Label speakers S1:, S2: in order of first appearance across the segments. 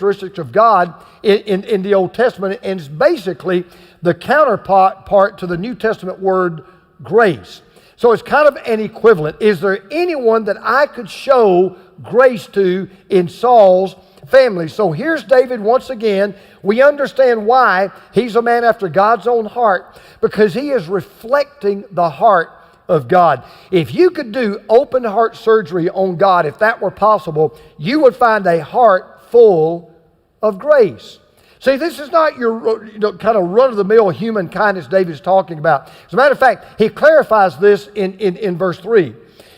S1: characteristics of God in the Old Testament, and it's basically the counterpart to the New Testament word grace. So it's kind of an equivalent. Is there anyone that I could show grace to in Saul's family? So here's David once again. We understand why he's a man after God's own heart, because he is reflecting the heart of God. If you could do open heart surgery on God, if that were possible, you would find a heart full of grace. See, this is not your kind of run-of-the-mill human kindness David's talking about. As a matter of fact, he clarifies this in verse 3.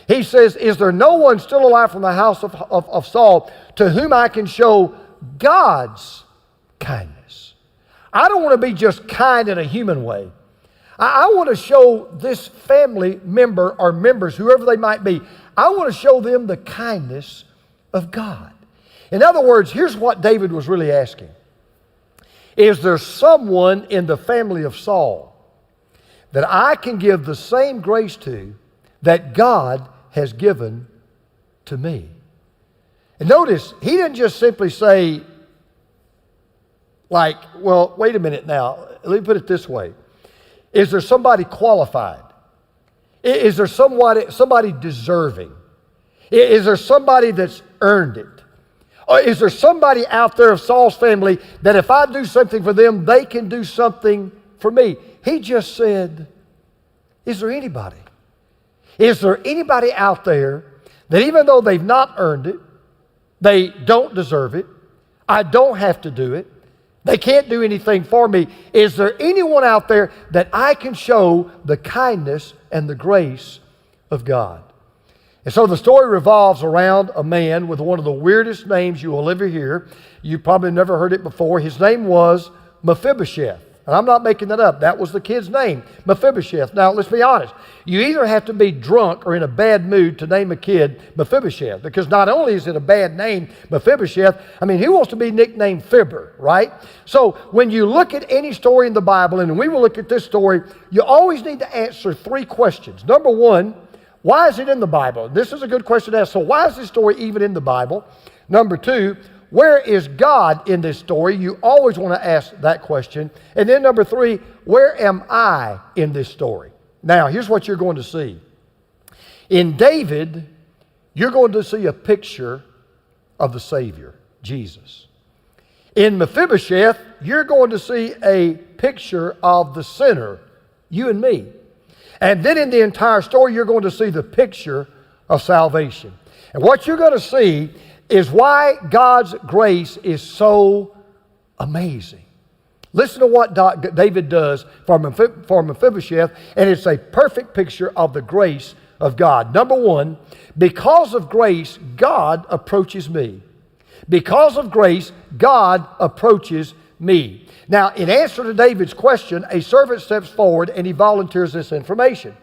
S1: He says, is there no one still alive from the house of Saul to whom I can show God's kindness? I don't want to be just kind in a human way. I want to show this family member or members, whoever they might be, I want to show them the kindness of God. In other words, here's what David was really asking. Is there someone in the family of Saul that I can give the same grace to that God has given to me? And notice, he didn't just simply say, like, well, wait a minute now. Let me put it this way. Is there somebody qualified? Is there somebody deserving? Is there somebody that's earned it? Or is there somebody out there of Saul's family that if I do something for them, they can do something for me? He just said, is there anybody? Is there anybody out there that even though they've not earned it, they don't deserve it, I don't have to do it, they can't do anything for me, is there anyone out there that I can show the kindness and the grace of God? And so the story revolves around a man with one of the weirdest names you will ever hear. You probably never heard it before. His name was Mephibosheth. And I'm not making that up. That was the kid's name, Mephibosheth. Now, let's be honest. You either have to be drunk or in a bad mood to name a kid Mephibosheth, because not only is it a bad name, Mephibosheth, I mean, who wants to be nicknamed Fibber, right? So when you look at any story in the Bible, and we will look at this story, you always need to answer three questions. Number one, why is it in the Bible? This is a good question to ask. So why is this story even in the Bible? Number two, where is God in this story? You always want to ask that question. And then number three, where am I in this story? Now, here's what you're going to see. In David, you're going to see a picture of the Savior, Jesus. In Mephibosheth, you're going to see a picture of the sinner, you and me. And then in the entire story, you're going to see the picture of salvation. And what you're going to see is why God's grace is so amazing. Listen to what David does for Mephibosheth, and it's a perfect picture of the grace of God. Number one, because of grace, God approaches me. Because of grace, God approaches me. Now, in answer to David's question, a servant steps forward and he volunteers this information.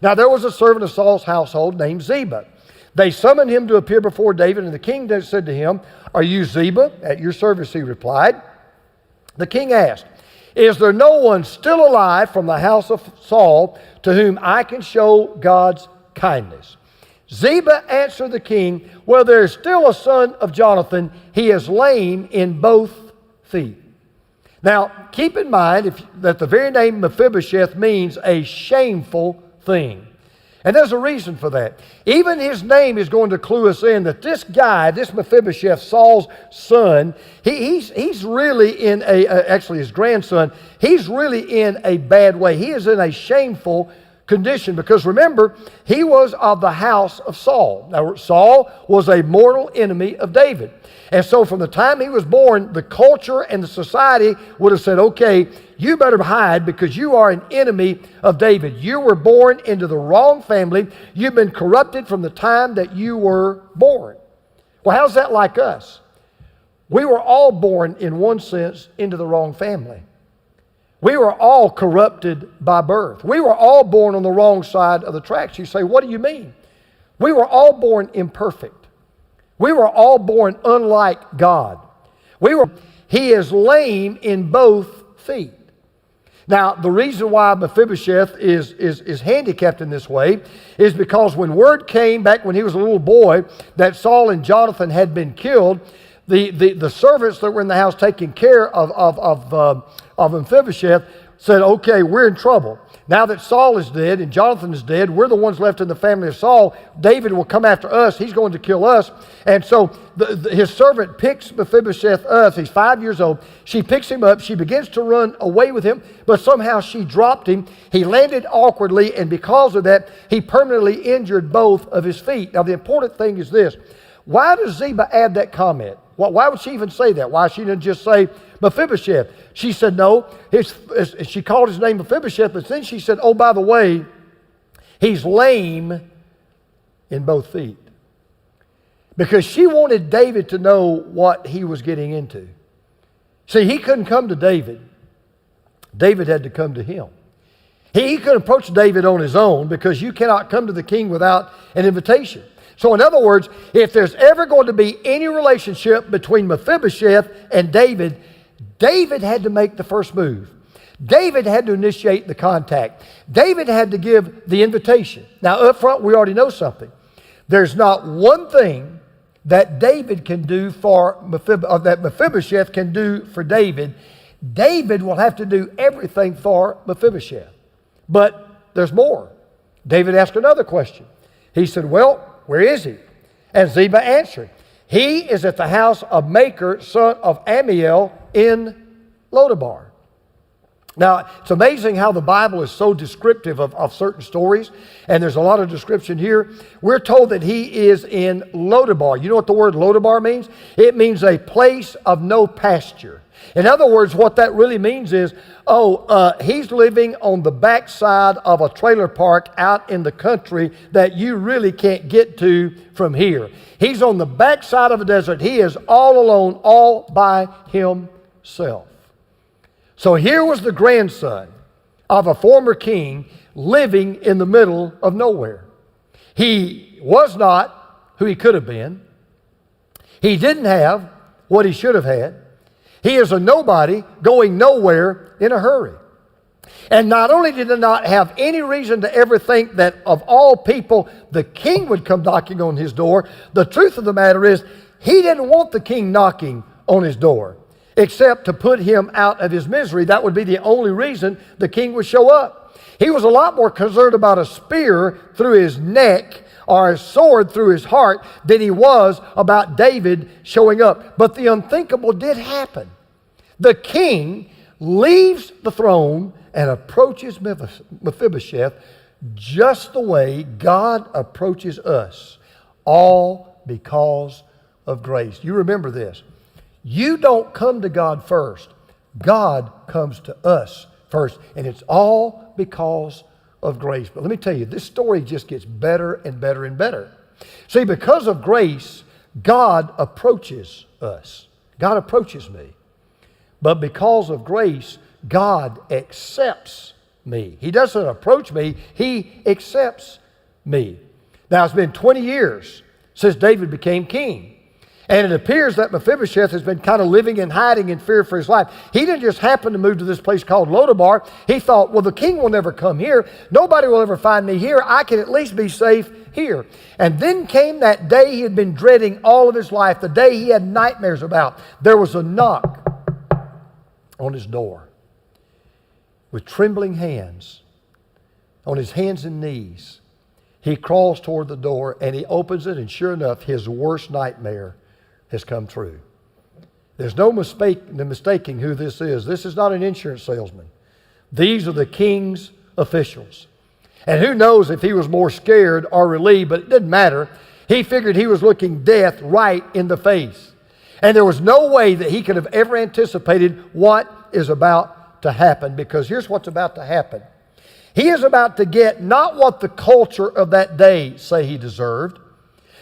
S1: Now, there was a servant of Saul's household named Ziba. They summoned him to appear before David, and the king said to him, "Are you Ziba?" "At your service," he replied. The king asked, "Is there no one still alive from the house of Saul to whom I can show God's kindness?" Ziba answered the king, "Well, there is still a son of Jonathan. He is lame in both feet." Now, keep in mind that the very name Mephibosheth means a shameful thing. And there's a reason for that. Even his name is going to clue us in that this guy, this Mephibosheth, Saul's son, he's really in actually his grandson, he's really in a bad way. He is in a shameful condition because remember, he was of the house of Saul. Now, Saul was a mortal enemy of David. And so from the time he was born, the culture and the society would have said, okay, you better hide because you are an enemy of David. You were born into the wrong family. You've been corrupted from the time that you were born. Well, how's that like us? We were all born, in one sense, into the wrong family. We were all corrupted by birth. We were all born on the wrong side of the tracks. You say, what do you mean? We were all born imperfect. We were all born unlike God. He is lame in both feet. Now, the reason why Mephibosheth is handicapped in this way is because when word came back when he was a little boy that Saul and Jonathan had been killed, the servants that were in the house taking care of Mephibosheth said, okay, we're in trouble. Now that Saul is dead and Jonathan is dead, we're the ones left in the family of Saul. David will come after us. He's going to kill us. And so his servant picks Mephibosheth up. He's 5 years old. She picks him up. She begins to run away with him, but somehow she dropped him. He landed awkwardly, and because of that, he permanently injured both of his feet. Now, the important thing is this. Why does Ziba add that comment? Why would she even say that? Why she didn't just say Mephibosheth? She said no. She called his name Mephibosheth, but then she said, oh, by the way, he's lame in both feet. Because she wanted David to know what he was getting into. See, he couldn't come to David. David had to come to him. He couldn't approach David on his own because you cannot come to the king without an invitation. So in other words, if there's ever going to be any relationship between Mephibosheth and David, David had to make the first move. David had to initiate the contact. David had to give the invitation. Now up front, we already know something. There's not one thing that David can do that Mephibosheth can do for David. David will have to do everything for Mephibosheth. But there's more. David asked another question. He said, well, where is he? And Ziba answered, he is at the house of Machir, son of Ammiel, in Lodabar. Now, it's amazing how the Bible is so descriptive of certain stories, and there's a lot of description here. We're told that he is in Lodabar. You know what the word Lodabar means? It means a place of no pasture. In other words, what that really means is, he's living on the backside of a trailer park out in the country that you really can't get to from here. He's on the backside of a desert. He is all alone, all by himself. So here was the grandson of a former king living in the middle of nowhere. He was not who he could have been. He didn't have what he should have had. He is a nobody going nowhere in a hurry. And not only did he not have any reason to ever think that of all people the king would come knocking on his door, the truth of the matter is he didn't want the king knocking on his door except to put him out of his misery. That would be the only reason the king would show up. He was a lot more concerned about a spear through his neck or a sword through his heart than he was about David showing up. But the unthinkable did happen. The king leaves the throne and approaches Mephibosheth just the way God approaches us, all because of grace. You remember this. You don't come to God first. God comes to us first, and it's all because of grace. But let me tell you, this story just gets better and better and better. See, because of grace, God approaches us. God approaches me. But because of grace, God accepts me. He doesn't approach me, He accepts me. Now, it's been 20 years since David became king. And it appears that Mephibosheth has been kind of living in hiding in fear for his life. He didn't just happen to move to this place called Lodabar. He thought, well, the king will never come here. Nobody will ever find me here. I can at least be safe here. And then came that day he had been dreading all of his life, the day he had nightmares about. There was a knock on his door. With trembling hands, on his hands and knees, he crawls toward the door and he opens it, and sure enough, his worst nightmare has come true. There's no mistaking who this is. This is not an insurance salesman. These are the king's officials. And who knows if he was more scared or relieved, but it didn't matter. He figured he was looking death right in the face. And there was no way that he could have ever anticipated what is about to happen, because here's what's about to happen. He is about to get not what the culture of that day say he deserved,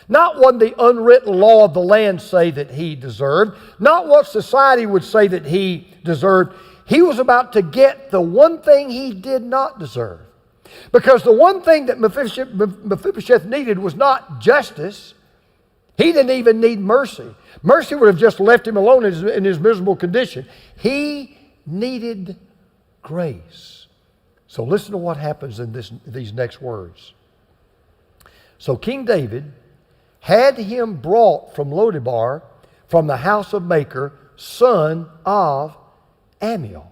S1: not what the unwritten law of the land say that he deserved, not what society would say that he deserved. He was about to get the one thing he did not deserve. Because the one thing that Mephibosheth needed was not justice. He didn't even need mercy. Mercy would have just left him alone in his miserable condition. He needed grace. So listen to what happens in these next words. So King David had him brought from Lodabar from the house of Machir, son of Ammiel.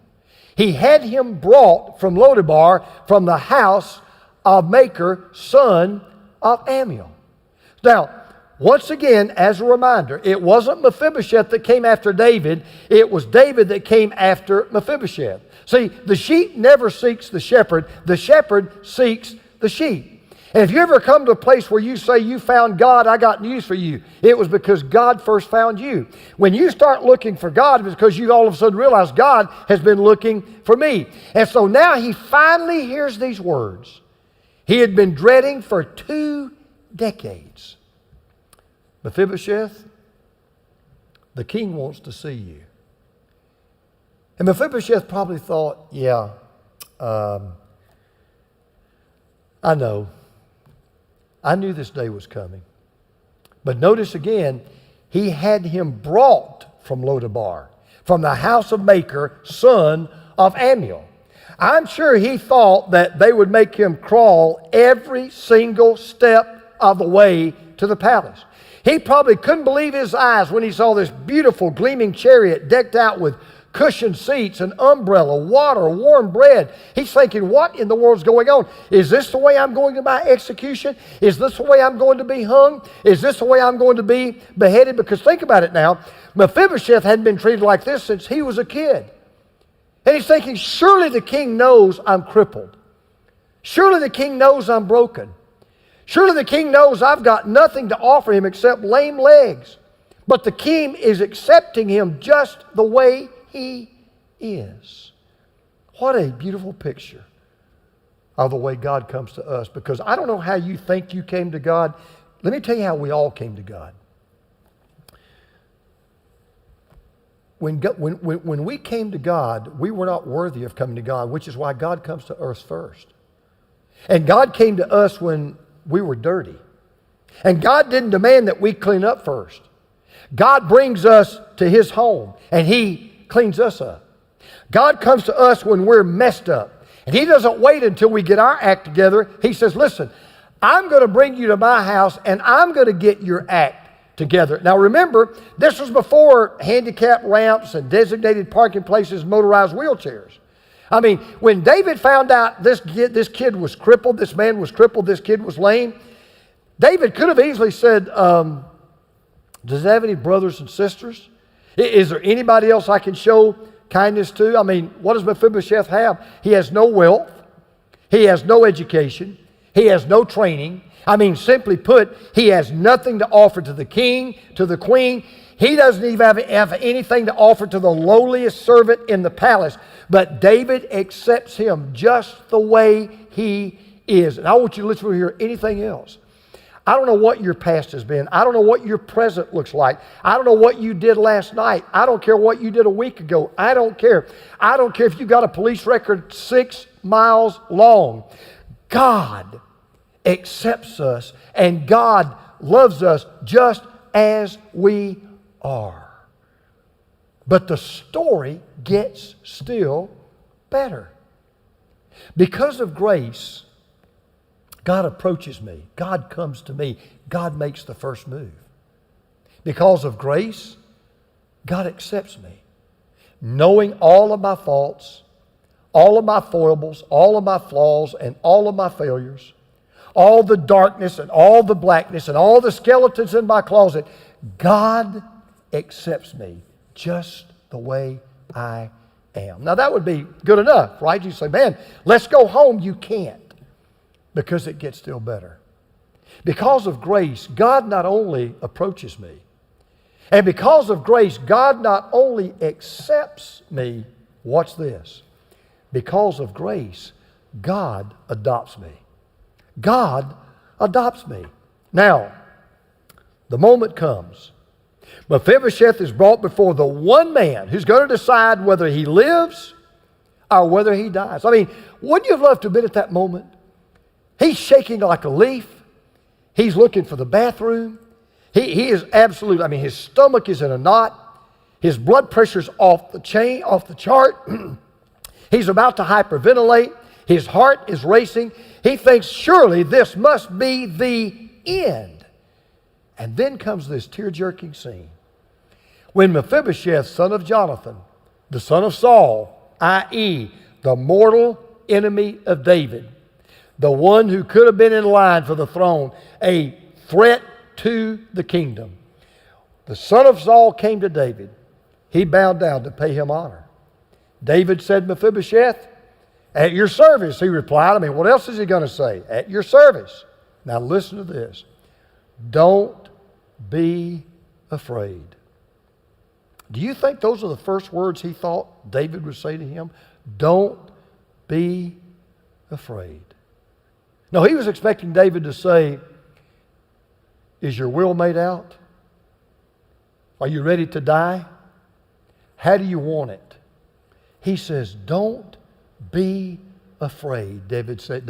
S1: He had him brought from Lodebar, from the house of Machir, son of Ammiel. Now, once again, as a reminder, it wasn't Mephibosheth that came after David. It was David that came after Mephibosheth. See, the sheep never seeks the shepherd. The shepherd seeks the sheep. And if you ever come to a place where you say you found God, I got news for you. It was because God first found you. When you start looking for God, it's because you all of a sudden realize God has been looking for me. And so now he finally hears these words he had been dreading for 2 decades. Mephibosheth, the king wants to see you. And Mephibosheth probably thought, yeah, I know. I knew this day was coming. But notice again, he had him brought from Lodebar, from the house of Machir, son of Ammiel. I'm sure he thought that they would make him crawl every single step of the way to the palace. He probably couldn't believe his eyes when he saw this beautiful gleaming chariot decked out with cushioned seats, an umbrella, water, warm bread. He's thinking, what in the world's going on? Is this the way I'm going to my execution? Is this the way I'm going to be hung? Is this the way I'm going to be beheaded? Because think about it now, Mephibosheth hadn't been treated like this since he was a kid. And he's thinking, surely the king knows I'm crippled. Surely the king knows I'm broken. Surely the king knows I've got nothing to offer him except lame legs. But the king is accepting him just the way he is. What a beautiful picture of the way God comes to us. Because I don't know how you think you came to God. Let me tell you how we all came to God. When we came to God, we were not worthy of coming to God, which is why God comes to us first. And God came to us when we were dirty. And God didn't demand that we clean up first. God brings us to His home and He cleans us up. God comes to us when we're messed up. And He doesn't wait until we get our act together. He says, listen, I'm going to bring you to my house and I'm going to get your act together. Now remember, this was before handicap ramps and designated parking places, motorized wheelchairs. I mean, when David found out this kid was crippled, this man was crippled, this kid was lame, David could have easily said, does he have any brothers and sisters? Is there anybody else I can show kindness to? I mean, what does Mephibosheth have? He has no wealth. He has no education. He has no training. I mean, simply put, he has nothing to offer to the king, to the queen. He doesn't even have anything to offer to the lowliest servant in the palace. But David accepts him just the way he is. And I want you to listen to hear anything else. I don't know what your past has been. I don't know what your present looks like. I don't know what you did last night. I don't care what you did a week ago. I don't care. I don't care if you got a police record 6 miles long. God accepts us and God loves us just as we are. But the story gets still better. Because of grace, God approaches me. God comes to me. God makes the first move. Because of grace, God accepts me. Knowing all of my faults, all of my foibles, all of my flaws, and all of my failures, all the darkness and all the blackness and all the skeletons in my closet, God accepts me just the way I am. Now that would be good enough, right? You say, man, let's go home. You can't. Because it gets still better. Because of grace, God not only approaches me, and because of grace, God not only accepts me, watch this, because of grace, God adopts me. God adopts me. Now, the moment comes. Mephibosheth is brought before the one man who's going to decide whether he lives or whether he dies. I mean, wouldn't you have loved to have been at that moment? He's shaking like a leaf. He's looking for the bathroom. He is absolutely, I mean, his stomach is in a knot. His blood pressure's off the chart. He's about to hyperventilate. His heart is racing. He thinks, surely this must be the end. And then comes this tear-jerking scene. when Mephibosheth, son of Jonathan, the son of Saul, i.e., the mortal enemy of David, the one who could have been in line for the throne, a threat to the kingdom. The son of Saul came to David. He bowed down to pay him honor. David said, Mephibosheth, at your service, he replied. I mean, what else is he going to say? At your service. Now listen to this. Don't be afraid. Do you think those are the first words he thought David would say to him? Don't be afraid. No, he was expecting David to say, is your will made out? Are you ready to die? How do you want it? He says, don't be afraid, David said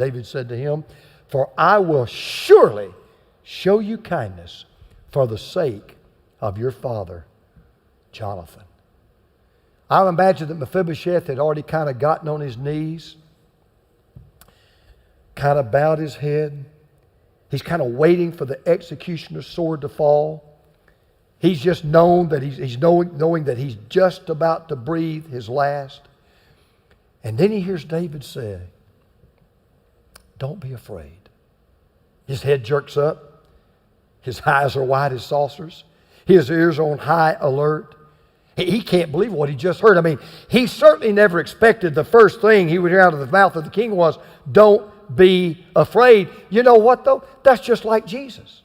S1: to him, for I will surely show you kindness for the sake of your father, Jonathan. I imagine that Mephibosheth had already kind of gotten on his knees, kind of bowed his head. He's kind of waiting for the executioner's sword to fall. He's just known that he's knowing that he's just about to breathe his last. And then he hears David say, don't be afraid. His head jerks up. His eyes are wide as saucers. His ears are on high alert. He can't believe what he just heard. I mean, he certainly never expected the first thing he would hear out of the mouth of the king was, don't be afraid. You know what though? That's just like Jesus.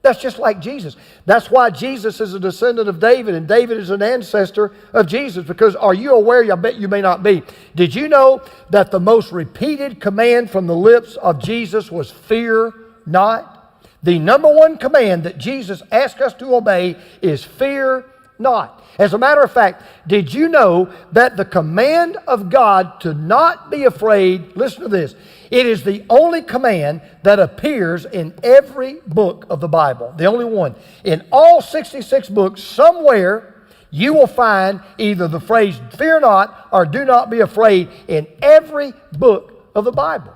S1: That's just like Jesus. That's why Jesus is a descendant of David and David is an ancestor of Jesus. Because are you aware, I bet you may not be, did you know that the most repeated command from the lips of Jesus was fear not? The number one command that Jesus asked us to obey is fear not. As a matter of fact, did you know that the command of God to not be afraid, listen to this, it is the only command that appears in every book of the Bible. The only one. In all 66 books, somewhere you will find either the phrase fear not or do not be afraid in every book of the Bible.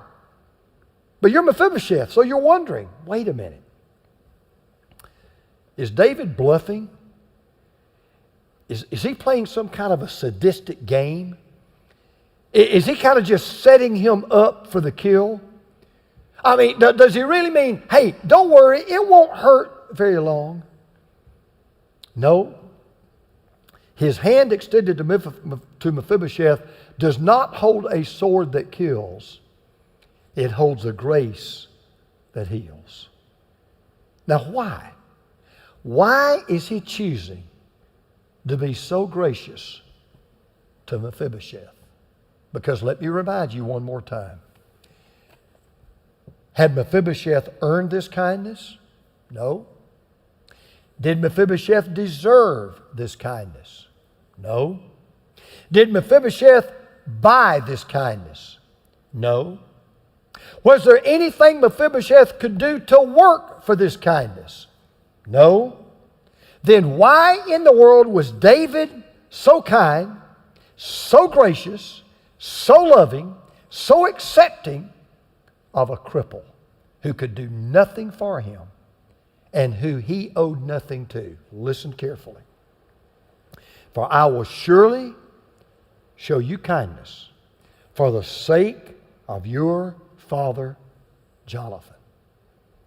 S1: But you're Mephibosheth, so you're wondering, wait a minute. Is David bluffing? Is he playing some kind of a sadistic game? Is he kind of just setting him up for the kill? I mean, does he really mean, hey, don't worry, it won't hurt very long? No. His hand extended to Mephibosheth does not hold a sword that kills. It holds a grace that heals. Now why? Why is he choosing to be so gracious to Mephibosheth? Because let me remind you one more time. Had Mephibosheth earned this kindness? No. Did Mephibosheth deserve this kindness? No. Did Mephibosheth buy this kindness? No. Was there anything Mephibosheth could do to work for this kindness? No. Then why in the world was David so kind, so gracious, so loving, so accepting of a cripple who could do nothing for him and who he owed nothing to? Listen carefully. For I will surely show you kindness for the sake of your father Jonathan.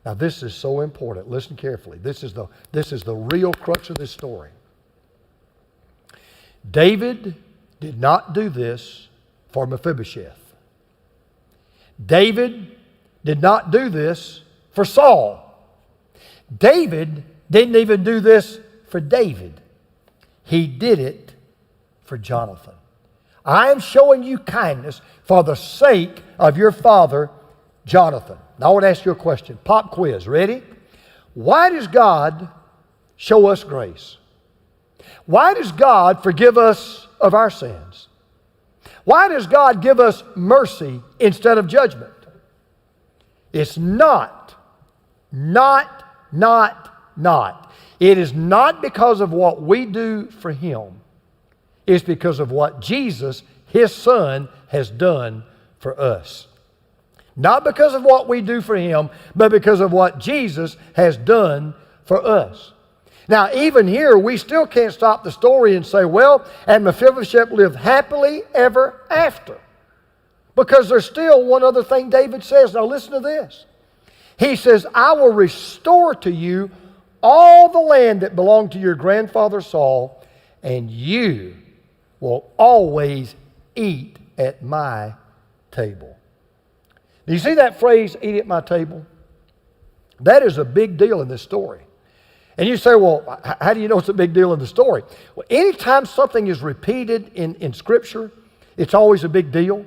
S1: Now this is so important. Listen carefully. This is the real crux of this story. David did not do this for Mephibosheth. David did not do this for Saul. David didn't even do this for David. He did it for Jonathan. I am showing you kindness for the sake of your father, Jonathan. Now I want to ask you a question. Pop quiz. Ready? Why does God show us grace? Why does God forgive us of our sins? Why does God give us mercy instead of judgment? It's not. It is not because of what we do for Him. It's because of what Jesus, His Son, has done for us. Not because of what we do for Him, but because of what Jesus has done for us. Now, even here, we still can't stop the story and say, well, and Mephibosheth lived happily ever after. Because there's still one other thing David says. Now, listen to this. He says, I will restore to you all the land that belonged to your grandfather Saul, and you will always eat at my table. Do you see that phrase, eat at my table? That is a big deal in this story. And you say, well, how do you know it's a big deal in the story? Well, anytime something is repeated in Scripture, it's always a big deal.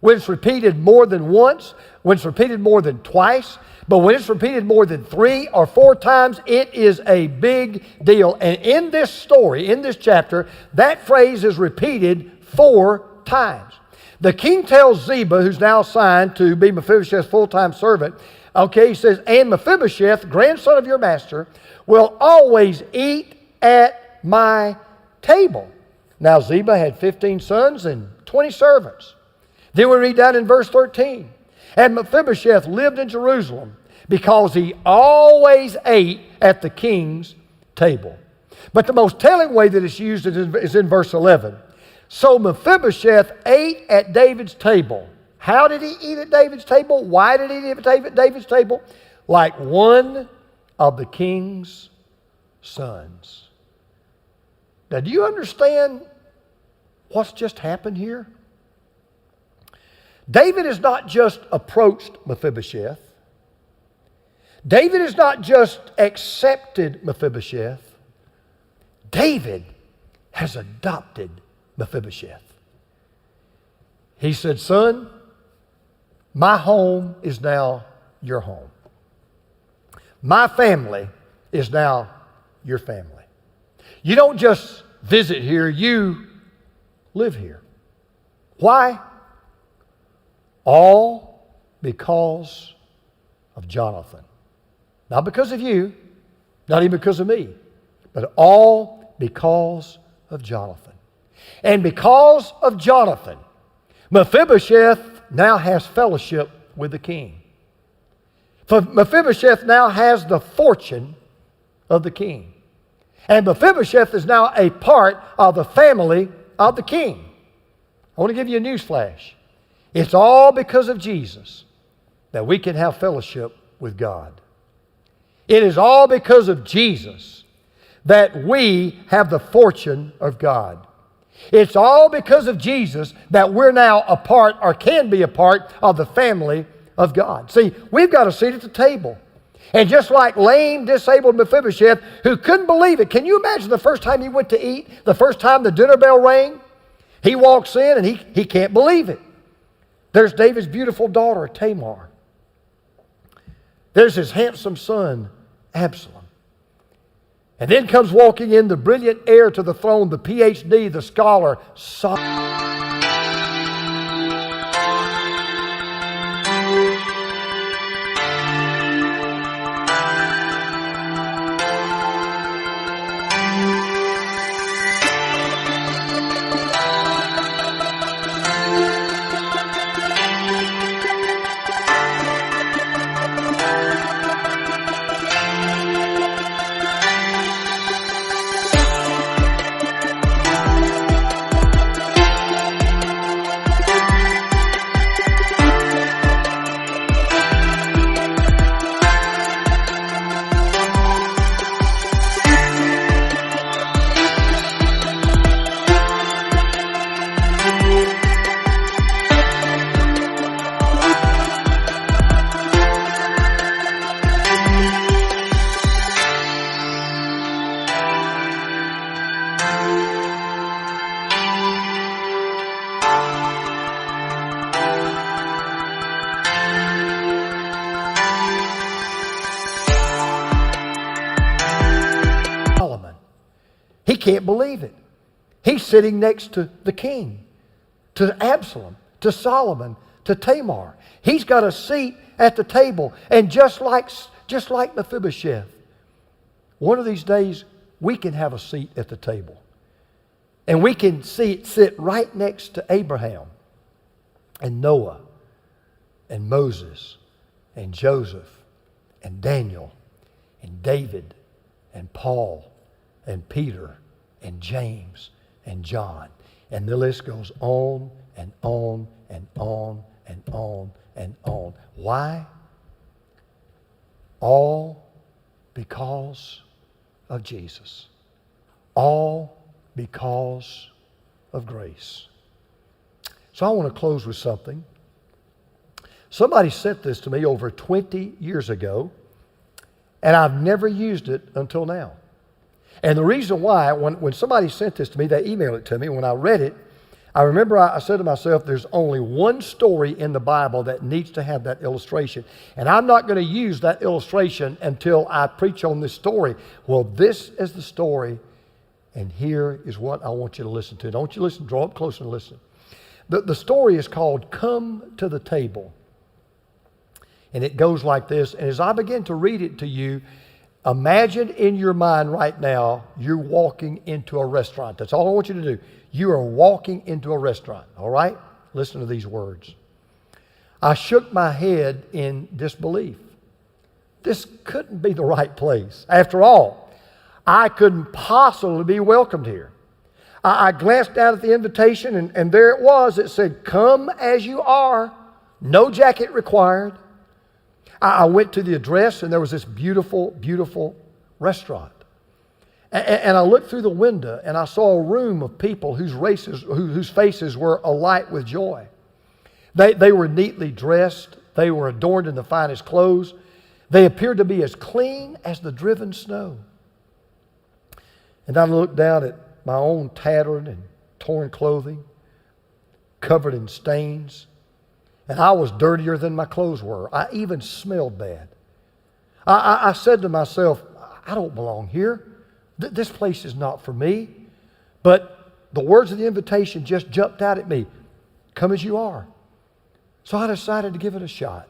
S1: When it's repeated more than once, when it's repeated more than twice, but when it's repeated more than 3 or 4 times, it is a big deal. And in this story, in this chapter, that phrase is repeated 4 times. The king tells Ziba, who's now assigned to be Mephibosheth's full-time servant, okay, he says, and Mephibosheth, grandson of your master, will always eat at my table. Now Ziba had 15 sons and 20 servants. Then we read down in verse 13. And Mephibosheth lived in Jerusalem because he always ate at the king's table. But the most telling way that it's used is in verse 11. So Mephibosheth ate at David's table. How did he eat at David's table? Why did he eat at David's table? Like one of the king's sons. Now, do you understand what's just happened here? David has not just approached Mephibosheth. David has not just accepted Mephibosheth. David has adopted Mephibosheth. He said, son, my home is now your home. My family is now your family. You don't just visit here, you live here. Why? All because of Jonathan. Not because of you, not even because of me, but all because of Jonathan. And because of Jonathan, Mephibosheth now has fellowship with the king. For Mephibosheth now has the fortune of the king. And Mephibosheth is now a part of the family of the king. I want to give you a news flash. It's all because of Jesus that we can have fellowship with God. It is all because of Jesus that we have the fortune of God. It's all because of Jesus that we're now a part, or can be a part, of the family of God. See, we've got a seat at the table. And just like lame, disabled Mephibosheth, who couldn't believe it. Can you imagine the first time he went to eat? The first time the dinner bell rang? He walks in and he can't believe it. There's David's beautiful daughter, Tamar. There's his handsome son, Absalom. And then comes walking in the brilliant heir to the throne, the PhD, the scholar, Solomon. He can't believe it. He's sitting next to the king, to Absalom, to Solomon, to Tamar. He's got a seat at the table. And just like Mephibosheth, one of these days we can have a seat at the table. And we can sit right next to Abraham and Noah and Moses and Joseph and Daniel and David and Paul and Peter and James and John. And the list goes on and on and on and on and on. Why? All because of Jesus. All because of grace. So I want to close with something. Somebody sent this to me over 20 years ago, and I've never used it until now. And the reason why, when somebody sent this to me, they emailed it to me. When I read it, I remember I said to myself, there's only one story in the Bible that needs to have that illustration. And I'm not going to use that illustration until I preach on this story. Well, this is the story, and here is what I want you to listen to. Don't you listen, draw up closer and listen. The story is called Come to the Table. And it goes like this. And as I begin to read it to you, imagine in your mind right now, you're walking into a restaurant. That's all I want you to do. You are walking into a restaurant, all right? Listen to these words. I shook my head in disbelief. This couldn't be the right place. After all, I couldn't possibly be welcomed here. I glanced down at the invitation, and there it was. It said, come as you are, no jacket required. I went to the address, and there was this beautiful, beautiful restaurant. And I looked through the window, and I saw a room of people whose faces were alight with joy. They were neatly dressed. They were adorned in the finest clothes. They appeared to be as clean as the driven snow. And I looked down at my own tattered and torn clothing, covered in stains. And I was dirtier than my clothes were. I even smelled bad. I said to myself, I don't belong here. This place is not for me. But the words of the invitation just jumped out at me. Come as you are. So I decided to give it a shot.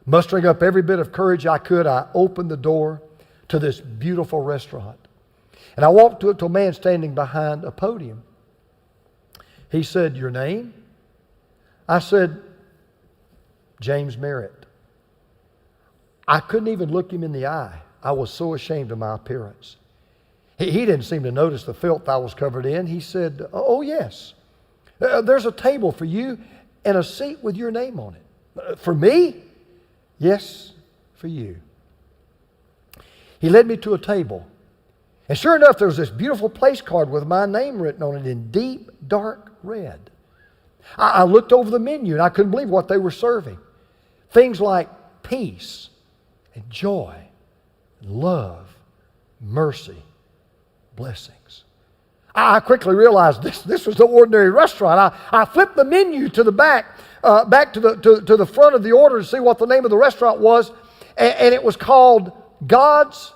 S1: Mustering up every bit of courage I could, I opened the door to this beautiful restaurant. And I walked to a man standing behind a podium. He said, your name? I said, James Merrett. I couldn't even look him in the eye. I was so ashamed of my appearance. He didn't seem to notice the filth I was covered in. He said, oh yes, there's a table for you and a seat with your name on it. For me? Yes, for you. He led me to a table. And sure enough, there was this beautiful place card with my name written on it in deep, dark red. I looked over the menu and I couldn't believe what they were serving. Things like peace and joy, and love, mercy, blessings. I quickly realized this was no ordinary restaurant. I flipped the menu to the back to the front of the order to see what the name of the restaurant was, and it was called God's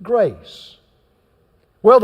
S1: Grace. Well,